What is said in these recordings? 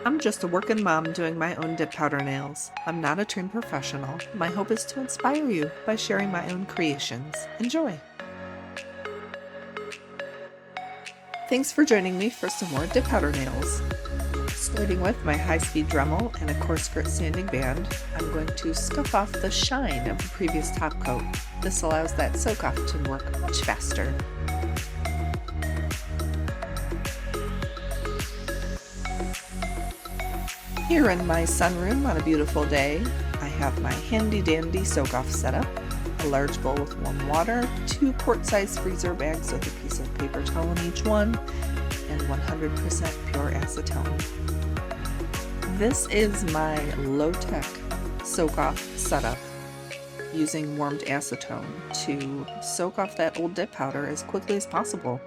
I'm just a working mom doing my own dip powder nails. I'm not a trained professional. My hope is to inspire you by sharing my own creations. Enjoy! Thanks for joining me for some more dip powder nails. Starting with my high-speed Dremel and a coarse grit sanding band, I'm going to scuff off the shine of the previous top coat. This allows that soak-off to work much faster. Here in my sunroom on a beautiful day, I have my handy-dandy soak-off setup, a large bowl with warm water, 2 quart-sized freezer bags with a piece of paper towel in each one, and 100% pure acetone. This is my low-tech soak-off setup using warmed acetone to soak off that old dip powder as quickly as possible.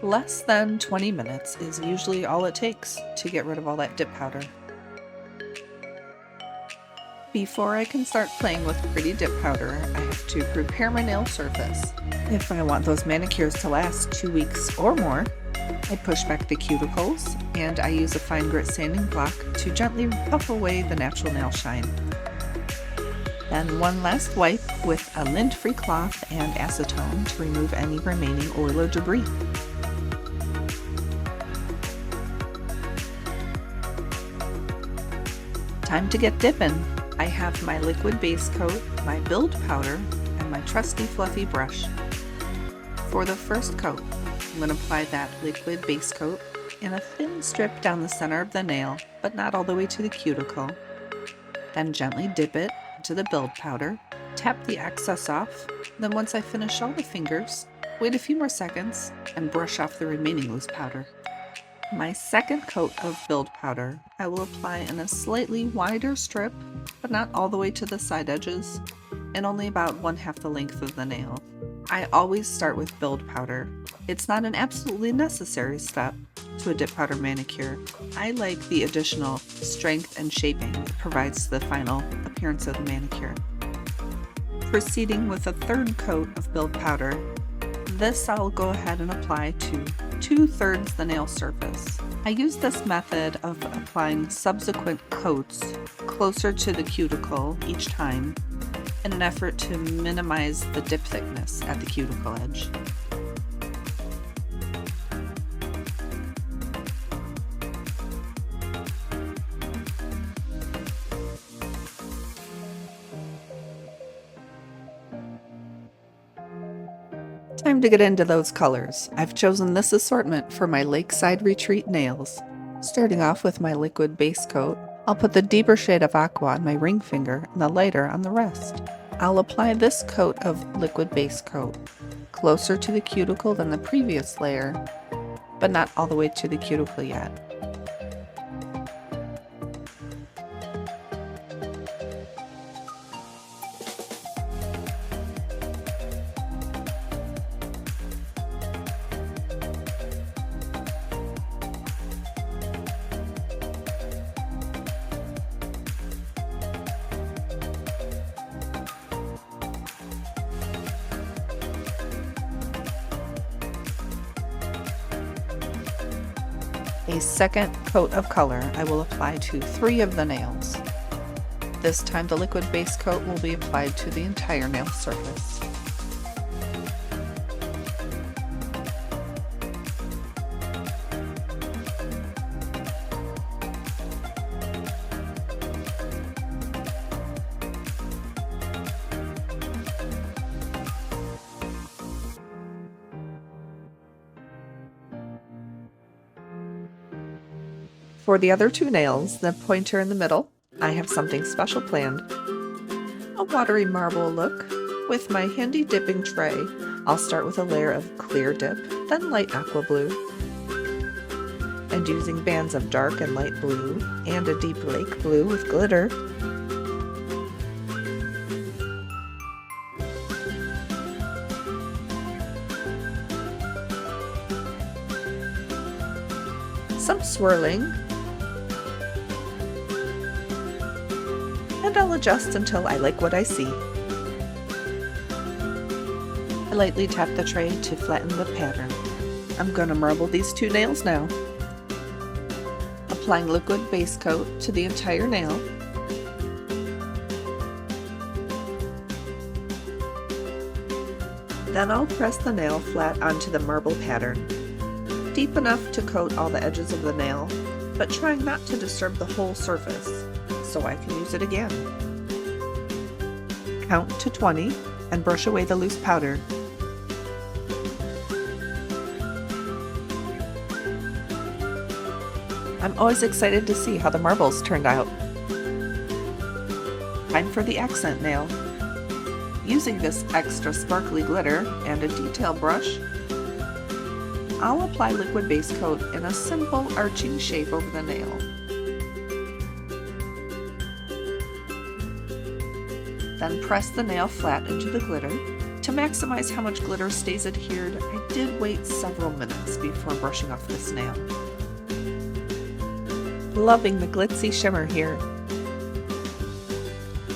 Less than 20 minutes is usually all it takes to get rid of all that dip powder. Before I can start playing with pretty dip powder, I have to prepare my nail surface. If I want those manicures to last 2 weeks or more, I push back the cuticles and I use a fine grit sanding block to gently buff away the natural nail shine. Then one last wipe with a lint-free cloth and acetone to remove any remaining oil or debris. Time to get dipping! I have my liquid base coat, my build powder, and my trusty fluffy brush. For the first coat, I'm going to apply that liquid base coat in a thin strip down the center of the nail, but not all the way to the cuticle. Then gently dip it into the build powder, tap the excess off, then once I finish all the fingers, wait a few more seconds and brush off the remaining loose powder. My second coat of build powder I will apply in a slightly wider strip, but not all the way to the side edges, and only about 1/2 the length of the nail. I always start with build powder. It's not an absolutely necessary step to a dip powder manicure. I like the additional strength and shaping it provides the final appearance of the manicure. Proceeding with a third coat of build powder, this I'll go ahead and apply to 2/3 the nail surface. I use this method of applying subsequent coats closer to the cuticle each time in an effort to minimize the dip thickness at the cuticle edge. Time to get into those colors. I've chosen this assortment for my Lakeside Retreat nails. Starting off with my liquid base coat, I'll put the deeper shade of aqua on my ring finger and the lighter on the rest. I'll apply this coat of liquid base coat closer to the cuticle than the previous layer, but not all the way to the cuticle yet. A second coat of color I will apply to 3 of the nails. This time the liquid base coat will be applied to the entire nail surface. For the other 2 nails, the pointer in the middle, I have something special planned. A watery marble look. With my handy dipping tray, I'll start with a layer of clear dip, then light aqua blue. And using bands of dark and light blue, and a deep lake blue with glitter, some swirling, and I'll adjust until I like what I see. I lightly tap the tray to flatten the pattern. I'm going to marble these two nails now. Applying liquid base coat to the entire nail. Then I'll press the nail flat onto the marble pattern, deep enough to coat all the edges of the nail, but trying not to disturb the whole surface, so I can use it again. Count to 20 and brush away the loose powder. I'm always excited to see how the marbles turned out. Time for the accent nail. Using this extra sparkly glitter and a detail brush, I'll apply liquid base coat in a simple arching shape over the nail. Then press the nail flat into the glitter. To maximize how much glitter stays adhered, I did wait several minutes before brushing off this nail. Loving the glitzy shimmer here.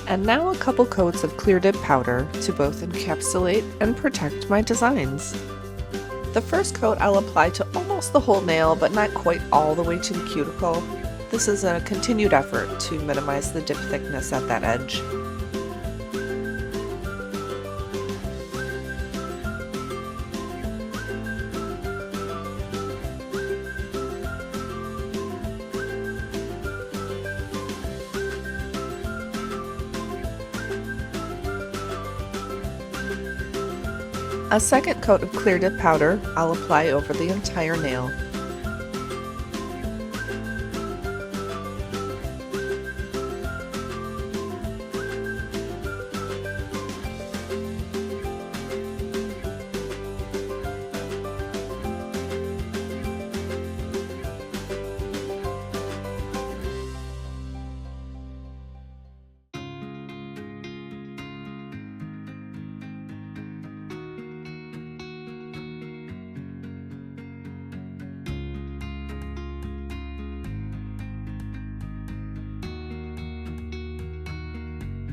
And now a couple coats of clear dip powder to both encapsulate and protect my designs. The first coat I'll apply to almost the whole nail, but not quite all the way to the cuticle. This is a continued effort to minimize the dip thickness at that edge. A second coat of clear dip powder I'll apply over the entire nail.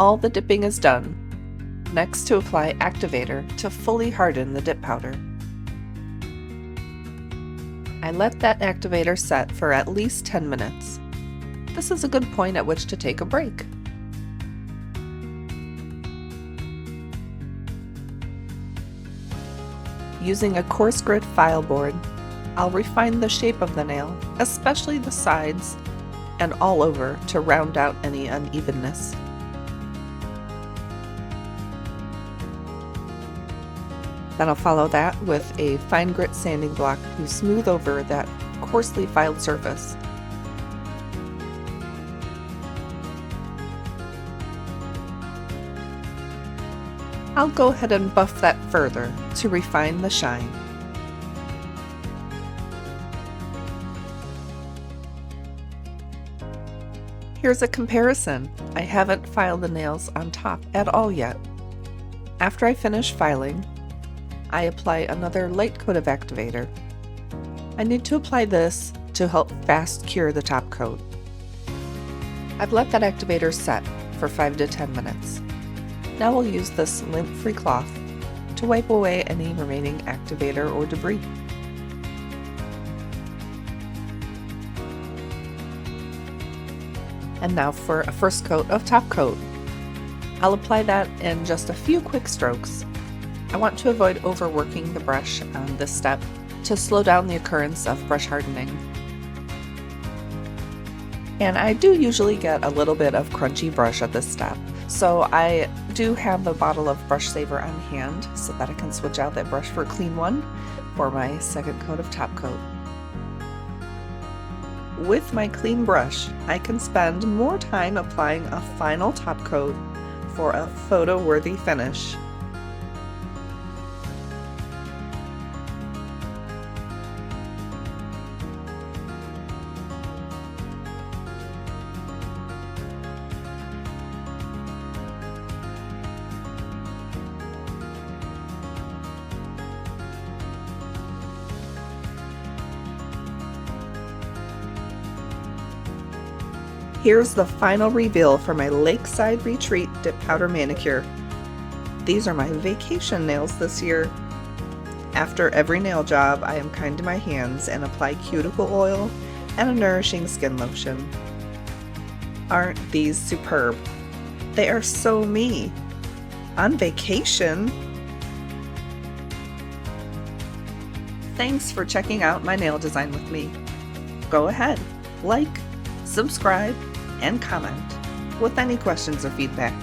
All the dipping is done. Next, to apply activator to fully harden the dip powder. I let that activator set for at least 10 minutes. This is a good point at which to take a break. Using a coarse grit file board, I'll refine the shape of the nail, especially the sides and all over, to round out any unevenness. Then I'll follow that with a fine grit sanding block to smooth over that coarsely filed surface. I'll go ahead and buff that further to refine the shine. Here's a comparison. I haven't filed the nails on top at all yet. After I finish filing, I apply another light coat of activator. I need to apply this to help fast cure the top coat. I've let that activator set for 5 to 10 minutes. Now we'll use this lint-free cloth to wipe away any remaining activator or debris. And now for a first coat of top coat. I'll apply that in just a few quick strokes. I want to avoid overworking the brush on this step to slow down the occurrence of brush hardening. And I do usually get a little bit of crunchy brush at this step, so I do have a bottle of brush saver on hand so that I can switch out that brush for a clean one for my second coat of top coat. With my clean brush, I can spend more time applying a final top coat for a photo-worthy finish. Here's the final reveal for my Lakeside Retreat Dip Powder Manicure. These are my vacation nails this year. After every nail job, I am kind to my hands and apply cuticle oil and a nourishing skin lotion. Aren't these superb? They are so me. On vacation. Thanks for checking out my nail design with me. Go ahead, like, subscribe, and comment with any questions or feedback.